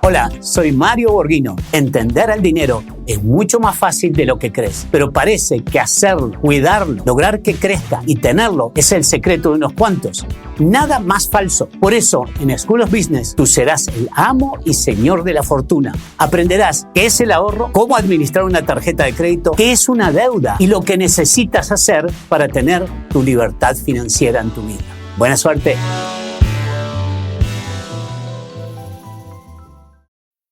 Hola, soy Mario Borghino. Entender el dinero es mucho más fácil de lo que crees, pero parece que hacerlo, cuidarlo, lograr que crezca y tenerlo es el secreto de unos cuantos. Nada más falso. Por eso, en School of Business, tú serás el amo y señor de la fortuna. Aprenderás qué es el ahorro, cómo administrar una tarjeta de crédito, qué es una deuda y lo que necesitas hacer para tener tu libertad financiera en tu vida. Buena suerte.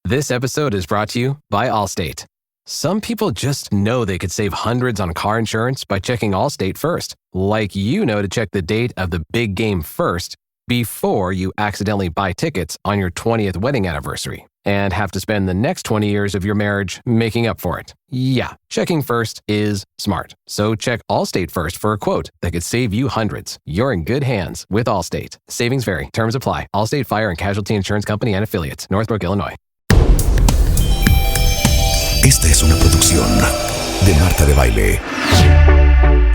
This episode is brought to you by Allstate. Some people just know they could save hundreds on car insurance by checking Allstate first, like you know to check the date of the big game first before you accidentally buy tickets on your 20th wedding anniversary and have to spend the next 20 years of your marriage making up for it. Yeah, checking first is smart. So check Allstate first for a quote that could save you hundreds. You're in good hands with Allstate. Savings vary. Terms apply. Allstate Fire and Casualty Insurance Company and Affiliates. Northbrook, Illinois. Esta es una producción de Marta de Baile.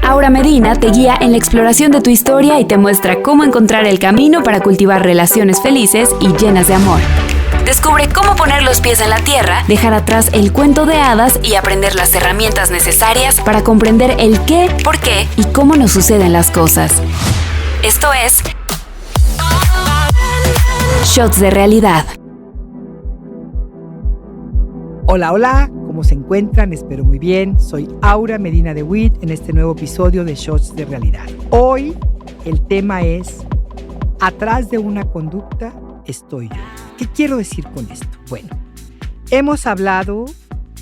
Aura Medina te guía en la exploración de tu historia y te muestra cómo encontrar el camino para cultivar relaciones felices y llenas de amor. Descubre cómo poner los pies en la tierra, dejar atrás el cuento de hadas y aprender las herramientas necesarias para comprender el qué, por qué y cómo nos suceden las cosas. Esto es Shots de Realidad. Hola, hola, ¿cómo se encuentran? Espero muy bien. Soy Aura Medina de Witt en este nuevo episodio de Shots de Realidad. Hoy el tema es atrás de una conducta estoy yo. ¿Qué quiero decir con esto? Bueno, hemos hablado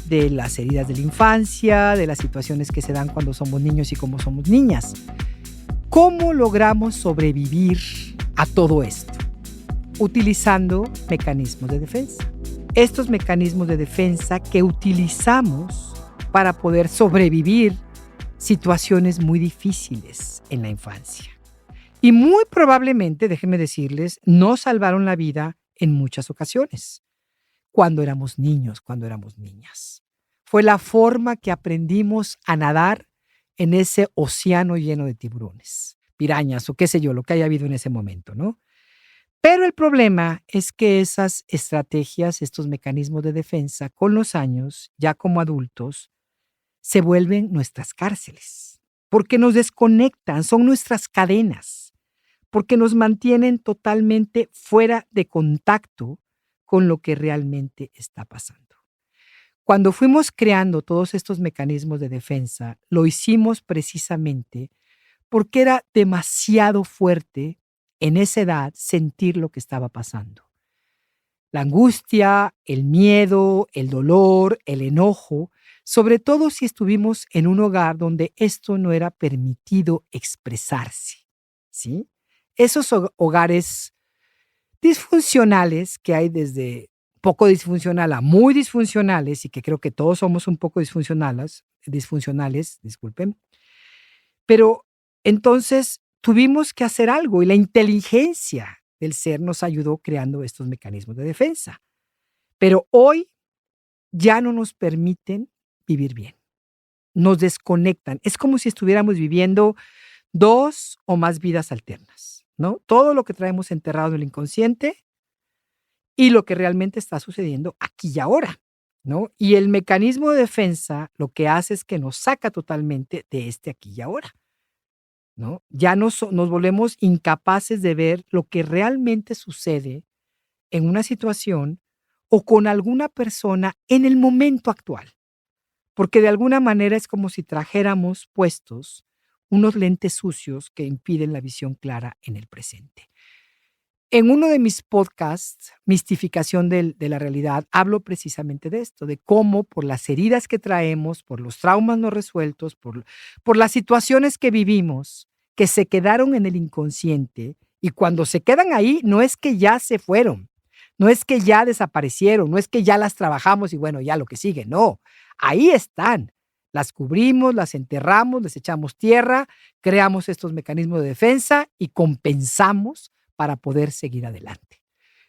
de las heridas de la infancia, de las situaciones que se dan cuando somos niños y cómo somos niñas. ¿Cómo logramos sobrevivir a todo esto? Utilizando mecanismos de defensa. Estos mecanismos de defensa que utilizamos para poder sobrevivir situaciones muy difíciles en la infancia. Y muy probablemente, déjenme decirles, nos salvaron la vida en muchas ocasiones. Cuando éramos niños, cuando éramos niñas. Fue la forma que aprendimos a nadar en ese océano lleno de tiburones, pirañas o qué sé yo, lo que haya habido en ese momento, ¿no? Pero el problema es que esas estrategias, estos mecanismos de defensa, con los años, ya como adultos, se vuelven nuestras cárceles, porque nos desconectan, son nuestras cadenas, porque nos mantienen totalmente fuera de contacto con lo que realmente está pasando. Cuando fuimos creando todos estos mecanismos de defensa, lo hicimos precisamente porque era demasiado fuerte en esa edad sentir lo que estaba pasando. La angustia, el miedo, el dolor, el enojo, sobre todo si estuvimos en un hogar donde esto no era permitido expresarse, ¿sí? Esos hogares disfuncionales que hay desde poco disfuncional a muy disfuncionales y que creo que todos somos un poco disfuncionales, disculpen, pero entonces tuvimos que hacer algo y la inteligencia del ser nos ayudó creando estos mecanismos de defensa. Pero hoy ya no nos permiten vivir bien. Nos desconectan. Es como si estuviéramos viviendo 2 o más vidas alternas, ¿no? Todo lo que traemos enterrado en el inconsciente y lo que realmente está sucediendo aquí y ahora, ¿no? Y el mecanismo de defensa lo que hace es que nos saca totalmente de este aquí y ahora, ¿no? Ya nos volvemos incapaces de ver lo que realmente sucede en una situación o con alguna persona en el momento actual. Porque de alguna manera es como si trajéramos puestos unos lentes sucios que impiden la visión clara en el presente. En uno de mis podcasts, Mistificación de la Realidad, hablo precisamente de esto, de cómo por las heridas que traemos, por los traumas no resueltos, por las situaciones que vivimos, que se quedaron en el inconsciente, y cuando se quedan ahí, no es que ya se fueron, no es que ya desaparecieron, no es que ya las trabajamos y bueno, ya lo que sigue, no, ahí están. Las cubrimos, las enterramos, les echamos tierra, creamos estos mecanismos de defensa y compensamos para poder seguir adelante.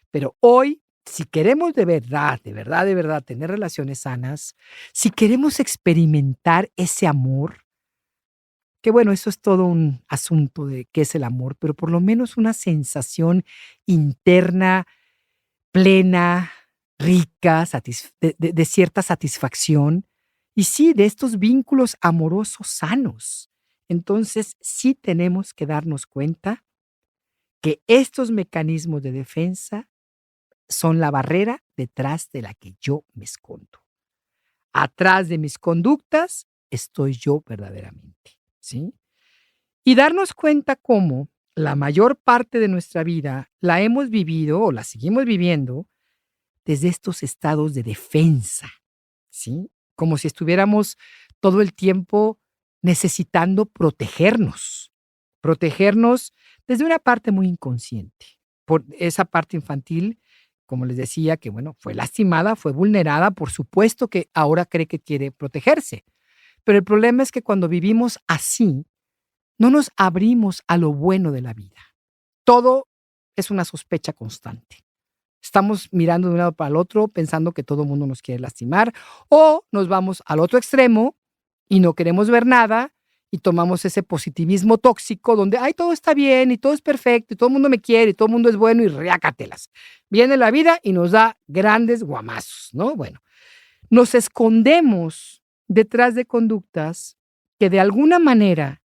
Pero hoy, si queremos de verdad tener relaciones sanas, si queremos experimentar ese amor, que bueno, eso es todo un asunto de qué es el amor, pero por lo menos una sensación interna, plena, rica, de cierta satisfacción y sí, de estos vínculos amorosos sanos. Entonces, sí tenemos que darnos cuenta que estos mecanismos de defensa son la barrera detrás de la que yo me escondo. Atrás de mis conductas estoy yo verdaderamente, ¿sí? Y darnos cuenta cómo la mayor parte de nuestra vida la hemos vivido o la seguimos viviendo desde estos estados de defensa, ¿sí? Como si estuviéramos todo el tiempo necesitando protegernos desde una parte muy inconsciente, por esa parte infantil, como les decía, que bueno, fue lastimada, fue vulnerada, por supuesto que ahora cree que quiere protegerse, pero el problema es que cuando vivimos así, no nos abrimos a lo bueno de la vida. Todo es una sospecha constante. Estamos mirando de un lado para el otro pensando que todo el mundo nos quiere lastimar o nos vamos al otro extremo y no queremos ver nada y tomamos ese positivismo tóxico donde ay, todo está bien y todo es perfecto y todo el mundo me quiere y todo el mundo es bueno y riácatelas. Viene la vida y nos da grandes guamazos, ¿no? Bueno, nos escondemos detrás de conductas que de alguna manera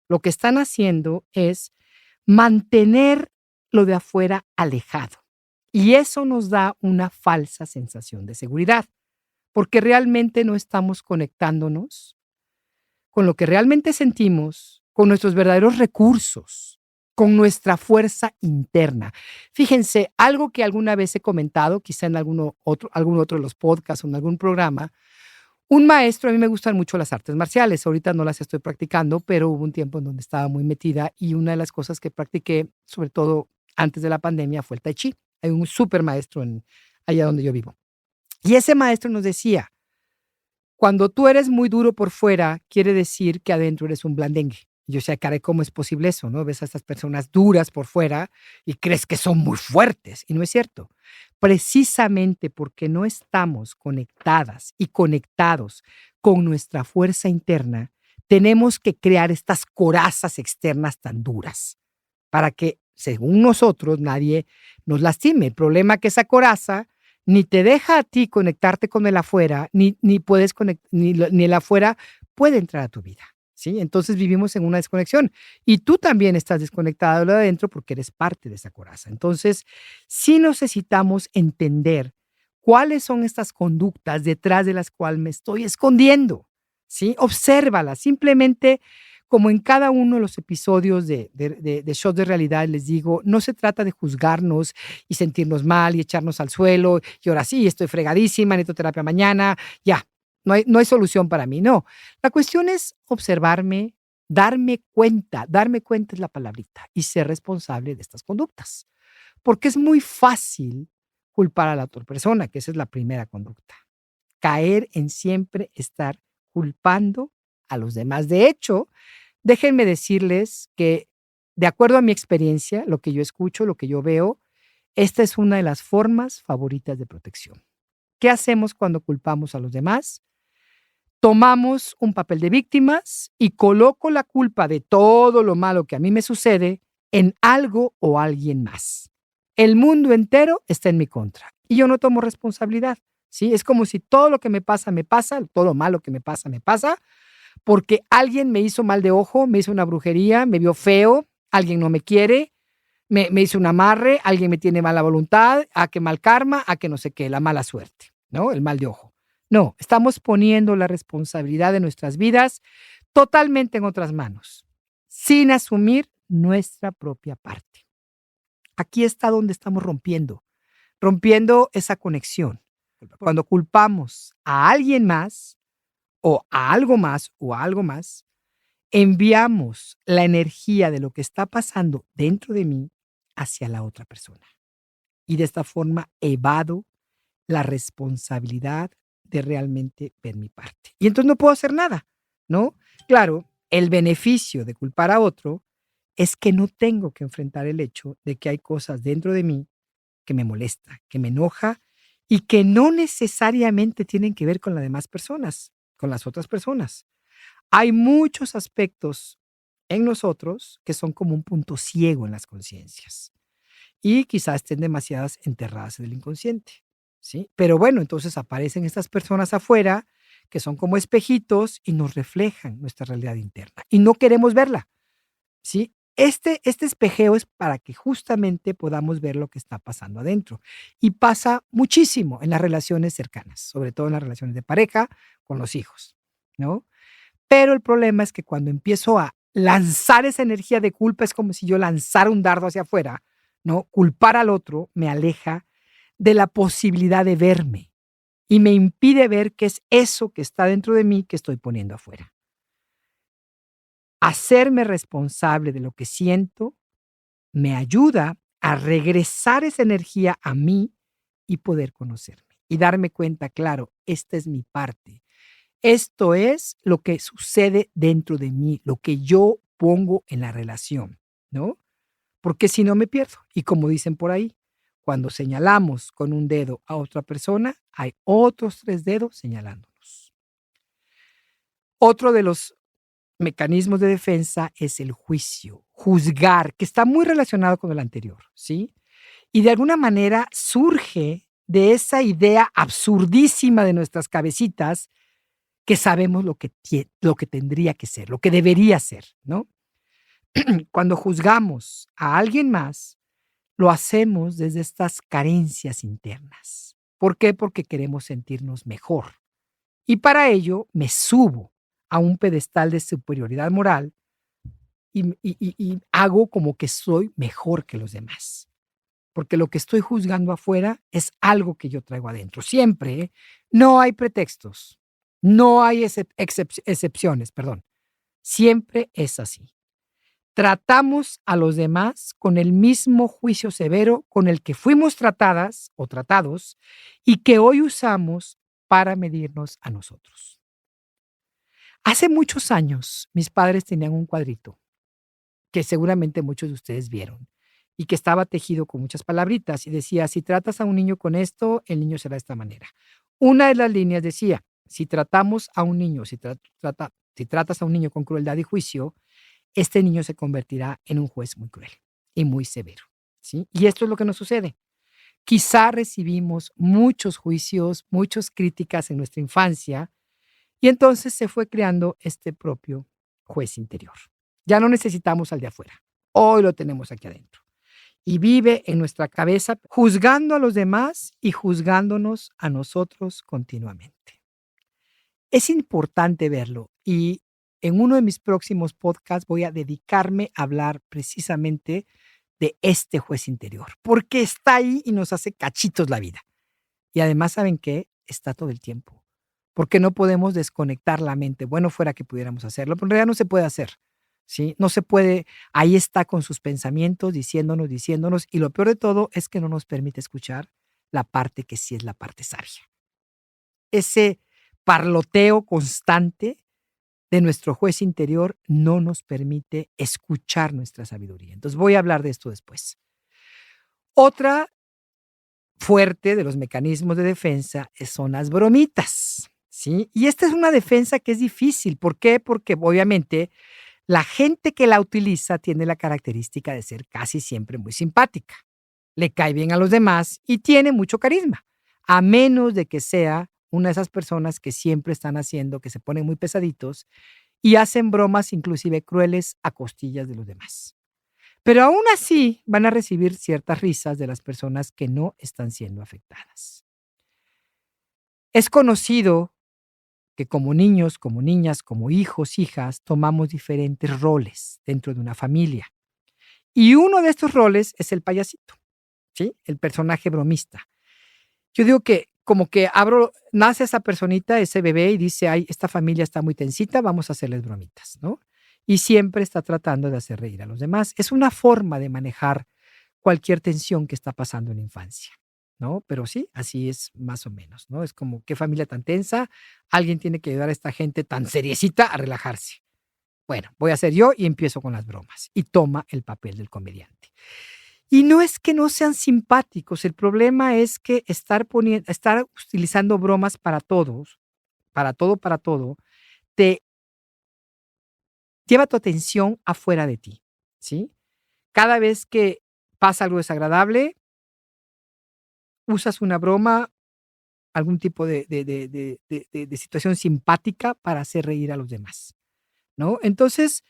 lo que están haciendo es mantener lo de afuera alejado. Y eso nos da una falsa sensación de seguridad, porque realmente no estamos conectándonos con lo que realmente sentimos, con nuestros verdaderos recursos, con nuestra fuerza interna. Fíjense, algo que alguna vez he comentado, quizá en algún otro de los podcasts o en algún programa, un maestro, a mí me gustan mucho las artes marciales, ahorita no las estoy practicando, pero hubo un tiempo en donde estaba muy metida y una de las cosas que practiqué, sobre todo antes de la pandemia, fue el tai chi. Hay un súper maestro allá donde yo vivo. Y ese maestro nos decía, cuando tú eres muy duro por fuera, quiere decir que adentro eres un blandengue. Y yo decía, caray, ¿cómo es posible eso? ¿No? Ves a estas personas duras por fuera y crees que son muy fuertes. Y no es cierto. Precisamente porque no estamos conectadas y conectados con nuestra fuerza interna, tenemos que crear estas corazas externas tan duras para que, según nosotros, nadie nos lastime. El problema es que esa coraza ni te deja a ti conectarte con el afuera, ni el afuera puede entrar a tu vida, ¿sí? Entonces vivimos en una desconexión y tú también estás desconectado de lo de adentro porque eres parte de esa coraza. Entonces, sí necesitamos entender cuáles son estas conductas detrás de las cuales me estoy escondiendo, ¿sí? Obsérvalas, simplemente como en cada uno de los episodios de Shots de Realidad les digo, no se trata de juzgarnos y sentirnos mal y echarnos al suelo y ahora sí, estoy fregadísima, necesito terapia mañana, ya, no hay solución para mí, no. La cuestión es observarme, darme cuenta es la palabrita y ser responsable de estas conductas. Porque es muy fácil culpar a la otra persona, que esa es la primera conducta. Caer en siempre estar culpando a los demás. De hecho, déjenme decirles que, de acuerdo a mi experiencia, lo que yo escucho, lo que yo veo, esta es una de las formas favoritas de protección. ¿Qué hacemos cuando culpamos a los demás? Tomamos un papel de víctimas y coloco la culpa de todo lo malo que a mí me sucede en algo o alguien más. El mundo entero está en mi contra y yo no tomo responsabilidad, ¿sí? Es como si todo lo que me pasa, todo lo malo que me pasa, porque alguien me hizo mal de ojo, me hizo una brujería, me vio feo, alguien no me quiere, me hizo un amarre, alguien me tiene mala voluntad, a que mal karma, a que no sé qué, la mala suerte, ¿no? El mal de ojo. No, estamos poniendo la responsabilidad de nuestras vidas totalmente en otras manos, sin asumir nuestra propia parte. Aquí está donde estamos rompiendo esa conexión. Cuando culpamos a alguien más, o a algo más, enviamos la energía de lo que está pasando dentro de mí hacia la otra persona. Y de esta forma evado la responsabilidad de realmente ver mi parte. Y entonces no puedo hacer nada, ¿no? Claro, el beneficio de culpar a otro es que no tengo que enfrentar el hecho de que hay cosas dentro de mí que me molesta, que me enoja y que no necesariamente tienen que ver con las demás personas, con las otras personas. Hay muchos aspectos en nosotros que son como un punto ciego en las conciencias y quizás estén demasiadas enterradas en el inconsciente. ¿sí? Pero bueno, entonces aparecen estas personas afuera que son como espejitos y nos reflejan nuestra realidad interna y no queremos verla, ¿sí? Este espejeo es para que justamente podamos ver lo que está pasando adentro. Y pasa muchísimo en las relaciones cercanas, sobre todo en las relaciones de pareja, con los hijos, ¿no? Pero el problema es que cuando empiezo a lanzar esa energía de culpa, es como si yo lanzara un dardo hacia afuera, ¿no? Culpar al otro me aleja de la posibilidad de verme y me impide ver qué es eso que está dentro de mí que estoy poniendo afuera. Hacerme responsable de lo que siento me ayuda a regresar esa energía a mí y poder conocerme y darme cuenta, claro, esta es mi parte. Esto es lo que sucede dentro de mí, lo que yo pongo en la relación, ¿no? Porque si no me pierdo. Y como dicen por ahí, cuando señalamos con un dedo a otra persona, hay otros 3 dedos señalándonos. Otro de los mecanismos de defensa es el juicio, juzgar, que está muy relacionado con el anterior, ¿sí? Y de alguna manera surge de esa idea absurdísima de nuestras cabecitas que sabemos lo que tendría que ser, lo que debería ser, ¿no? Cuando juzgamos a alguien más, lo hacemos desde estas carencias internas. ¿Por qué? Porque queremos sentirnos mejor. Y para ello me subo a un pedestal de superioridad moral y hago como que soy mejor que los demás. Porque lo que estoy juzgando afuera es algo que yo traigo adentro. Siempre, ¿eh? No hay pretextos, no hay excepciones, perdón. Siempre es así. Tratamos a los demás con el mismo juicio severo con el que fuimos tratadas o tratados y que hoy usamos para medirnos a nosotros. Hace muchos años, mis padres tenían un cuadrito que seguramente muchos de ustedes vieron y que estaba tejido con muchas palabritas y decía, si tratas a un niño con esto, el niño será de esta manera. Una de las líneas decía, si tratamos a un niño, si tratas a un niño con crueldad y juicio, este niño se convertirá en un juez muy cruel y muy severo, ¿sí? Y esto es lo que nos sucede. Quizá recibimos muchos juicios, muchas críticas en nuestra infancia y entonces se fue creando este propio juez interior. Ya no necesitamos al de afuera. Hoy lo tenemos aquí adentro. Y vive en nuestra cabeza juzgando a los demás y juzgándonos a nosotros continuamente. Es importante verlo y en uno de mis próximos podcasts voy a dedicarme a hablar precisamente de este juez interior, porque está ahí y nos hace cachitos la vida. Y además, ¿saben qué? Está todo el tiempo, porque no podemos desconectar la mente. Bueno, fuera que pudiéramos hacerlo, pero en realidad no se puede hacer, ¿sí? No se puede, ahí está con sus pensamientos, diciéndonos, y lo peor de todo es que no nos permite escuchar la parte que sí es la parte sabia. Ese parloteo constante de nuestro juez interior no nos permite escuchar nuestra sabiduría. Entonces voy a hablar de esto después. Otra fuerte de los mecanismos de defensa son las bromitas, ¿sí? Y esta es una defensa que es difícil. ¿Por qué? Porque obviamente la gente que la utiliza tiene la característica de ser casi siempre muy simpática. Le cae bien a los demás y tiene mucho carisma, a menos de que sea una de esas personas que siempre están haciendo, que se ponen muy pesaditos y hacen bromas inclusive crueles a costillas de los demás. Pero aún así van a recibir ciertas risas de las personas que no están siendo afectadas. Es conocido que como niños, como niñas, como hijos, hijas, tomamos diferentes roles dentro de una familia. Y uno de estos roles es el payasito, ¿sí? El personaje bromista. Yo digo que como que nace esa personita, ese bebé y dice, ay, esta familia está muy tensita, vamos a hacerles bromitas, ¿no? Y siempre está tratando de hacer reír a los demás. Es una forma de manejar cualquier tensión que está pasando en la infancia, ¿no? Pero sí, así es más o menos, ¿no? Es como, qué familia tan tensa, alguien tiene que ayudar a esta gente tan seriecita a relajarse. Bueno, voy a ser yo y empiezo con las bromas. Y toma el papel del comediante. Y no es que no sean simpáticos, el problema es que estar utilizando bromas para todos, para todo, te lleva tu atención afuera de ti, ¿sí? Cada vez que pasa algo desagradable, usas una broma algún tipo de situación simpática para hacer reír a los demás, ¿no? Entonces,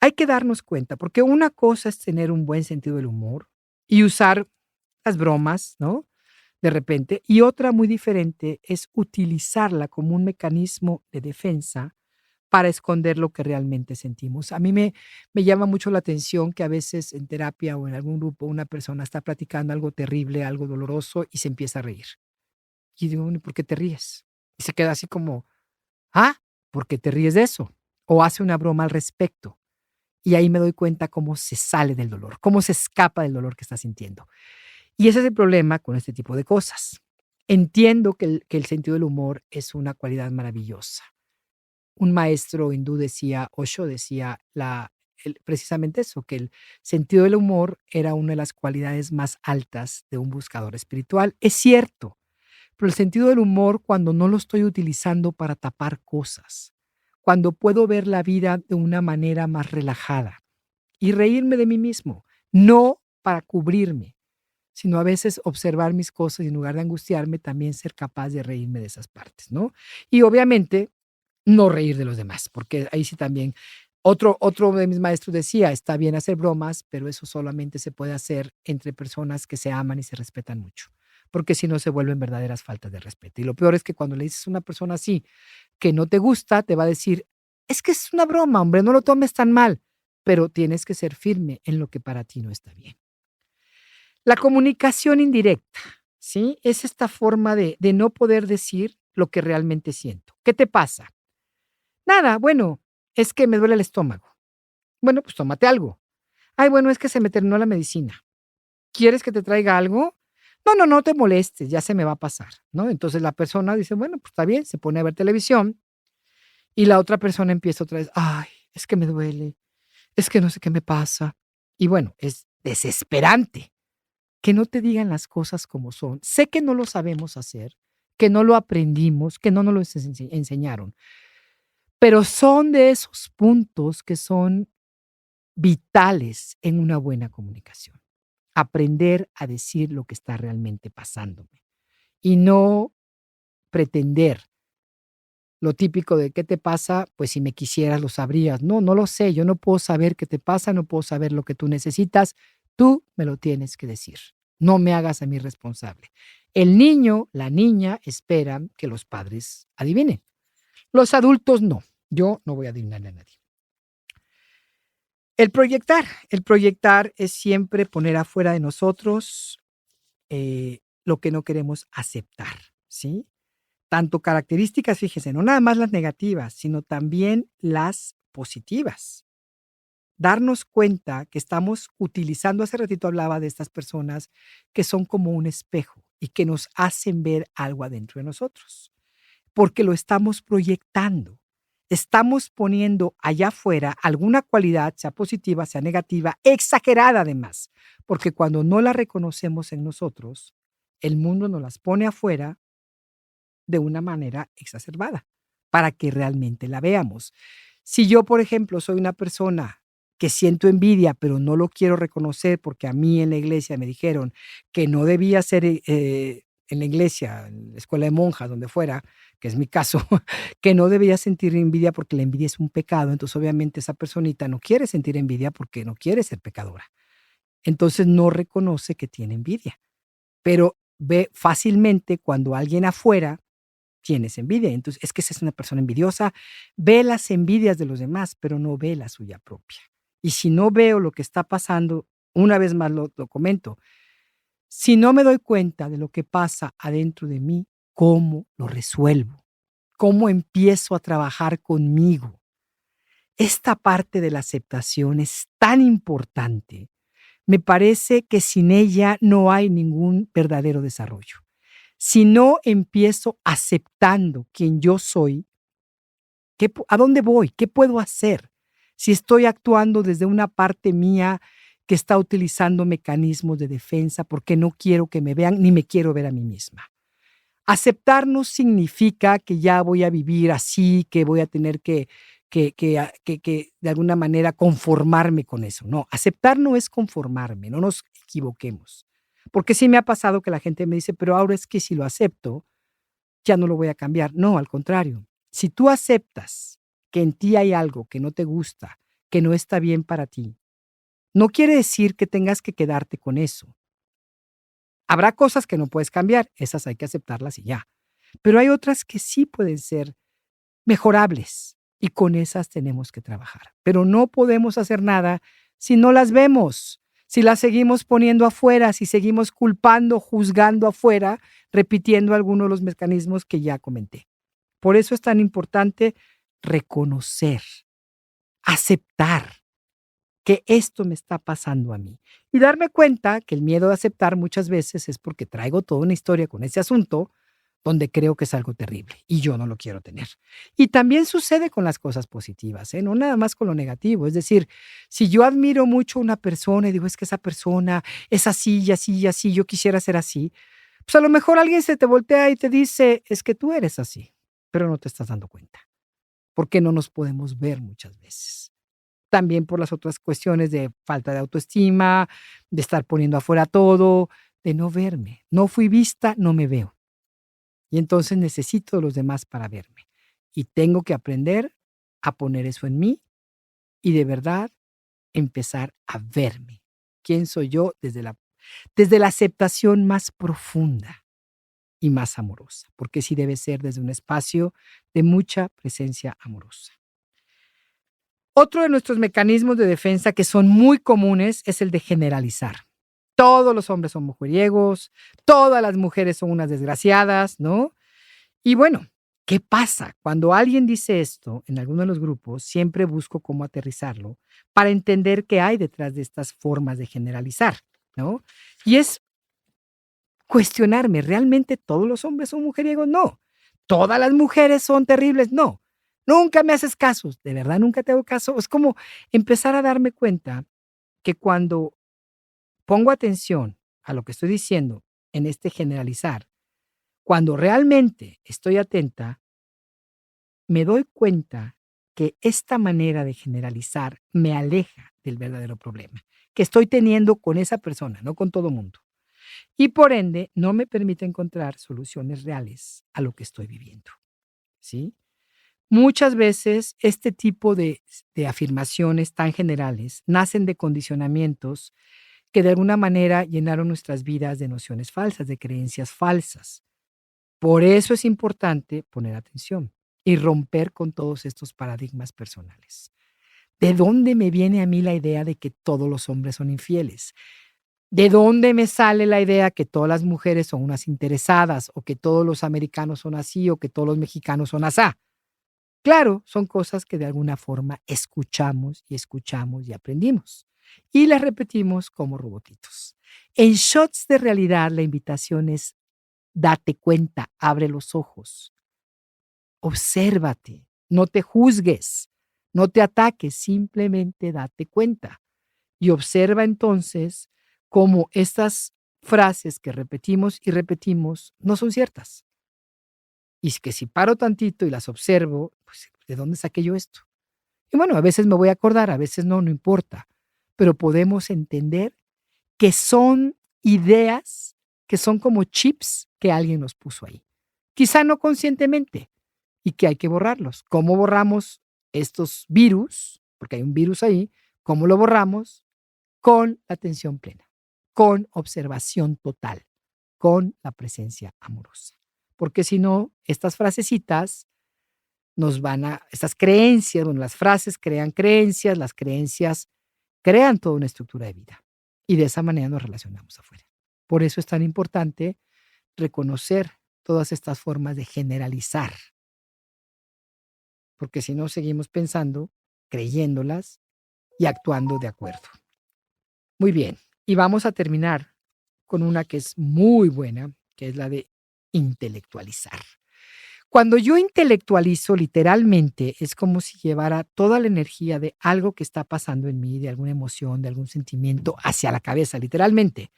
hay que darnos cuenta, porque una cosa es tener un buen sentido del humor y usar las bromas, ¿no? De repente, y otra muy diferente es utilizarla como un mecanismo de defensa para esconder lo que realmente sentimos. A mí me llama mucho la atención que a veces en terapia o en algún grupo una persona está platicando algo terrible, algo doloroso y se empieza a reír. Y digo: "Bueno, ¿y por qué te ríes?". Y se queda así como: "Ah, ¿por qué te ríes de eso?". O hace una broma al respecto. Y ahí me doy cuenta cómo se sale del dolor, cómo se escapa del dolor que está sintiendo. Y ese es el problema con este tipo de cosas. Entiendo que el sentido del humor es una cualidad maravillosa. Un maestro hindú decía, Osho decía precisamente eso, que el sentido del humor era una de las cualidades más altas de un buscador espiritual. Es cierto, pero el sentido del humor cuando no lo estoy utilizando para tapar cosas, cuando puedo ver la vida de una manera más relajada y reírme de mí mismo, no para cubrirme, sino a veces observar mis cosas y en lugar de angustiarme, también ser capaz de reírme de esas partes, ¿no? Y obviamente no reír de los demás, porque ahí sí también otro de mis maestros decía: "Está bien hacer bromas, pero eso solamente se puede hacer entre personas que se aman y se respetan mucho, porque si no se vuelven verdaderas faltas de respeto". Y lo peor es que cuando le dices a una persona así, que no te gusta, te va a decir: "Es que es una broma, hombre, no lo tomes tan mal", pero tienes que ser firme en lo que para ti no está bien. La comunicación indirecta, ¿sí? Es esta forma de no poder decir lo que realmente siento. ¿Qué te pasa? Nada, bueno, es que me duele el estómago. Bueno, pues tómate algo. Ay, bueno, es que se me terminó la medicina. ¿Quieres que te traiga algo? No, no, no te molestes, ya se me va a pasar, ¿no? Entonces la persona dice, bueno, pues está bien, se pone a ver televisión y la otra persona empieza otra vez, ay, es que me duele, es que no sé qué me pasa. Y bueno, es desesperante que no te digan las cosas como son. Sé que no lo sabemos hacer, que no lo aprendimos, que no nos lo enseñaron, pero son de esos puntos que son vitales en una buena comunicación. Aprender a decir lo que está realmente pasándome y no pretender lo típico de ¿qué te pasa? Pues si me quisieras lo sabrías. No, no lo sé, yo no puedo saber qué te pasa, no puedo saber lo que tú necesitas, tú me lo tienes que decir. No me hagas a mí responsable. El niño, la niña esperan que los padres adivinen. Los adultos no. Yo no voy a adivinarle a nadie. El proyectar es siempre poner afuera de nosotros lo que no queremos aceptar, ¿sí? Tanto características, fíjese, no nada más las negativas, sino también las positivas. Darnos cuenta que estamos utilizando, hace ratito hablaba de estas personas que son como un espejo y que nos hacen ver algo adentro de nosotros, porque lo estamos proyectando. Estamos poniendo allá afuera alguna cualidad, sea positiva, sea negativa, exagerada además, porque cuando no la reconocemos en nosotros, el mundo nos las pone afuera de una manera exacerbada, para que realmente la veamos. Si yo, por ejemplo, soy una persona que siento envidia, pero no lo quiero reconocer porque a mí en la iglesia me dijeron que no debía ser, en la iglesia, en la escuela de monjas, donde fuera, que es mi caso, que no debía sentir envidia porque la envidia es un pecado, entonces obviamente esa personita no quiere sentir envidia porque no quiere ser pecadora. Entonces no reconoce que tiene envidia, pero ve fácilmente cuando alguien afuera tienes envidia. Entonces, es que esa es una persona envidiosa, ve las envidias de los demás, pero no ve la suya propia. Y si no veo lo que está pasando, una vez más lo comento, si no me doy cuenta de lo que pasa adentro de mí, ¿cómo lo resuelvo? ¿Cómo empiezo a trabajar conmigo? Esta parte de la aceptación es tan importante. Me parece que sin ella no hay ningún verdadero desarrollo. Si no empiezo aceptando quién yo soy, ¿a dónde voy? ¿Qué puedo hacer? Si estoy actuando desde una parte mía que está utilizando mecanismos de defensa porque no quiero que me vean ni me quiero ver a mí misma. Aceptar no significa que ya voy a vivir así, que voy a tener que de alguna manera conformarme con eso. No, aceptar no es conformarme, no nos equivoquemos. Porque sí me ha pasado que la gente me dice, pero ahora es que si lo acepto, ya no lo voy a cambiar. No, al contrario. Si tú aceptas que en ti hay algo que no te gusta, que no está bien para ti, no quiere decir que tengas que quedarte con eso. Habrá cosas que no puedes cambiar, esas hay que aceptarlas y ya. Pero hay otras que sí pueden ser mejorables y con esas tenemos que trabajar. Pero no podemos hacer nada si no las vemos, si las seguimos poniendo afuera, si seguimos culpando, juzgando afuera, repitiendo algunos de los mecanismos que ya comenté. Por eso es tan importante reconocer, aceptar que esto me está pasando a mí y darme cuenta que el miedo de aceptar muchas veces es porque traigo toda una historia con ese asunto donde creo que es algo terrible y yo no lo quiero tener. Y también sucede con las cosas positivas, ¿eh? No nada más con lo negativo. Es decir, si yo admiro mucho a una persona y digo, es que esa persona es así y así y así, yo quisiera ser así, pues a lo mejor alguien se te voltea y te dice, es que tú eres así, pero no te estás dando cuenta, porque no nos podemos ver muchas veces. También por las otras cuestiones de falta de autoestima, de estar poniendo afuera todo, de no verme. No fui vista, no me veo. Y entonces necesito de los demás para verme. Y tengo que aprender a poner eso en mí y de verdad empezar a verme. ¿Quién soy yo desde la aceptación más profunda y más amorosa? Porque sí debe ser desde un espacio de mucha presencia amorosa. Otro de nuestros mecanismos de defensa que son muy comunes es el de generalizar. Todos los hombres son mujeriegos, todas las mujeres son unas desgraciadas, ¿no? Y bueno, ¿qué pasa? Cuando alguien dice esto en alguno de los grupos, siempre busco cómo aterrizarlo para entender qué hay detrás de estas formas de generalizar, ¿no? Y es cuestionarme, ¿realmente todos los hombres son mujeriegos? No. ¿Todas las mujeres son terribles? No. Nunca me haces caso, de verdad nunca te hago caso. Es como empezar a darme cuenta que cuando pongo atención a lo que estoy diciendo en este generalizar, cuando realmente estoy atenta, me doy cuenta que esta manera de generalizar me aleja del verdadero problema que estoy teniendo con esa persona, no con todo mundo. Y por ende, no me permite encontrar soluciones reales a lo que estoy viviendo, ¿sí? Muchas veces este tipo de afirmaciones tan generales nacen de condicionamientos que de alguna manera llenaron nuestras vidas de nociones falsas, de creencias falsas. Por eso es importante poner atención y romper con todos estos paradigmas personales. ¿De dónde me viene a mí la idea de que todos los hombres son infieles? ¿De dónde me sale la idea que todas las mujeres son unas interesadas o que todos los americanos son así o que todos los mexicanos son asá? Claro, son cosas que de alguna forma escuchamos y aprendimos y las repetimos como robotitos. En Shots de Realidad la invitación es date cuenta, abre los ojos, obsérvate, no te juzgues, no te ataques, simplemente date cuenta y observa entonces cómo estas frases que repetimos y repetimos no son ciertas. Y es que si paro tantito y las observo, pues, ¿de dónde saqué yo esto? Y bueno, a veces me voy a acordar, a veces no, no importa, pero podemos entender que son ideas, que son como chips que alguien nos puso ahí. Quizá no conscientemente y que hay que borrarlos. ¿Cómo borramos estos virus? Porque hay un virus ahí. ¿Cómo lo borramos? Con la atención plena, con observación total, con la presencia amorosa. Porque si no, estas frasecitas estas creencias, bueno, las frases crean creencias, las creencias crean toda una estructura de vida. Y de esa manera nos relacionamos afuera. Por eso es tan importante reconocer todas estas formas de generalizar. Porque si no, seguimos pensando, creyéndolas y actuando de acuerdo. Muy bien. Y vamos a terminar con una que es muy buena, que es la de intelectualizar. Cuando yo intelectualizo, literalmente, es como si llevara toda la energía de algo que está pasando en mí, de alguna emoción, de algún sentimiento, hacia la cabeza, literalmente.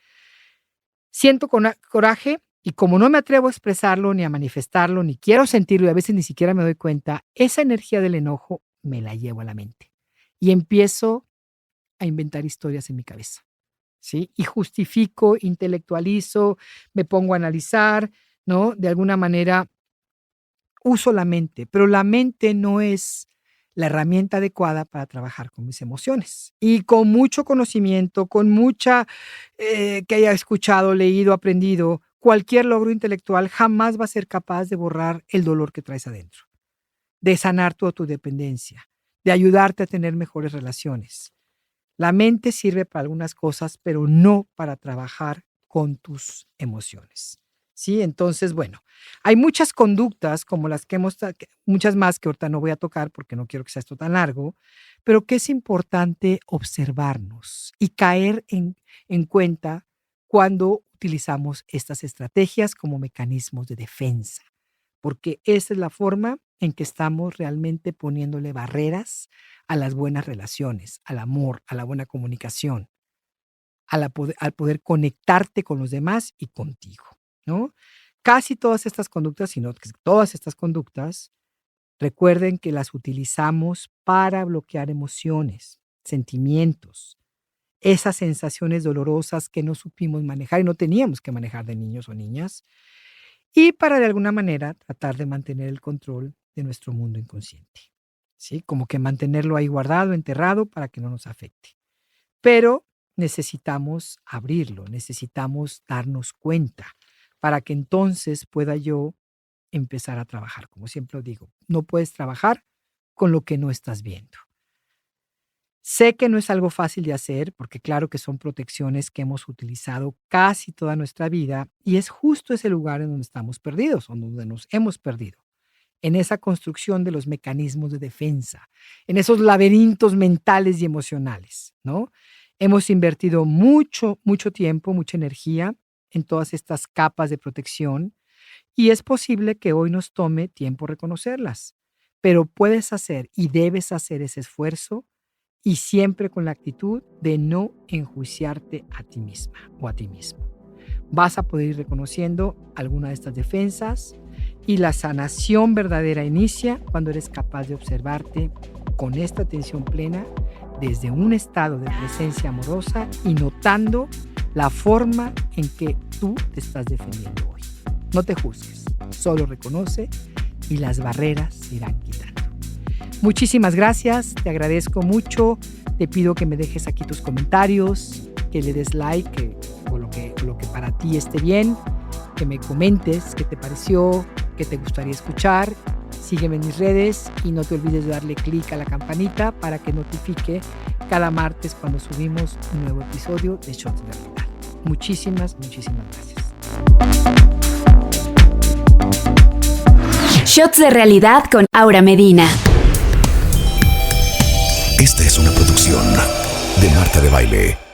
Siento coraje y como no me atrevo a expresarlo, ni a manifestarlo, ni quiero sentirlo y a veces ni siquiera me doy cuenta, esa energía del enojo me la llevo a la mente y empiezo a inventar historias en mi cabeza, ¿sí? Y justifico, intelectualizo, me pongo a analizar, ¿no? De alguna manera uso la mente, pero la mente no es la herramienta adecuada para trabajar con mis emociones. Y con mucho conocimiento, con mucha que haya escuchado, leído, aprendido, cualquier logro intelectual jamás va a ser capaz de borrar el dolor que traes adentro, de sanar toda tu dependencia, de ayudarte a tener mejores relaciones. La mente sirve para algunas cosas, pero no para trabajar con tus emociones. ¿Sí? Entonces, bueno, hay muchas conductas como las que muchas más que ahorita no voy a tocar porque no quiero que sea esto tan largo, pero que es importante observarnos y caer en cuenta cuando utilizamos estas estrategias como mecanismos de defensa, porque esa es la forma en que estamos realmente poniéndole barreras a las buenas relaciones, al amor, a la buena comunicación, al poder conectarte con los demás y contigo, ¿no? Casi todas estas conductas, sino que todas estas conductas, recuerden que las utilizamos para bloquear emociones, sentimientos, esas sensaciones dolorosas que no supimos manejar y no teníamos que manejar de niños o niñas, y para de alguna manera tratar de mantener el control de nuestro mundo inconsciente, ¿sí? Como que mantenerlo ahí guardado, enterrado, para que no nos afecte. Pero necesitamos abrirlo, necesitamos darnos cuenta para que entonces pueda yo empezar a trabajar. Como siempre digo, no puedes trabajar con lo que no estás viendo. Sé que no es algo fácil de hacer porque claro que son protecciones que hemos utilizado casi toda nuestra vida y es justo ese lugar en donde estamos perdidos, o donde nos hemos perdido, en esa construcción de los mecanismos de defensa, en esos laberintos mentales y emocionales, ¿no? Hemos invertido mucho, mucho tiempo, mucha energía en todas estas capas de protección y es posible que hoy nos tome tiempo reconocerlas, pero puedes hacer y debes hacer ese esfuerzo y siempre con la actitud de no enjuiciarte a ti misma o a ti mismo. Vas a poder ir reconociendo alguna de estas defensas y la sanación verdadera inicia cuando eres capaz de observarte con esta atención plena desde un estado de presencia amorosa y notando la forma en que tú te estás defendiendo hoy. No te juzgues, solo reconoce y las barreras se irán quitando. Muchísimas gracias, te agradezco mucho, te pido que me dejes aquí tus comentarios, que le des like o lo que para ti esté bien, que me comentes qué te pareció, qué te gustaría escuchar. Sígueme en mis redes y no te olvides de darle clic a la campanita para que notifique cada martes cuando subimos un nuevo episodio de Shots de Realidad. Muchísimas, muchísimas gracias. Shots de Realidad con Aura Medina. Esta es una producción de Marta de Baile.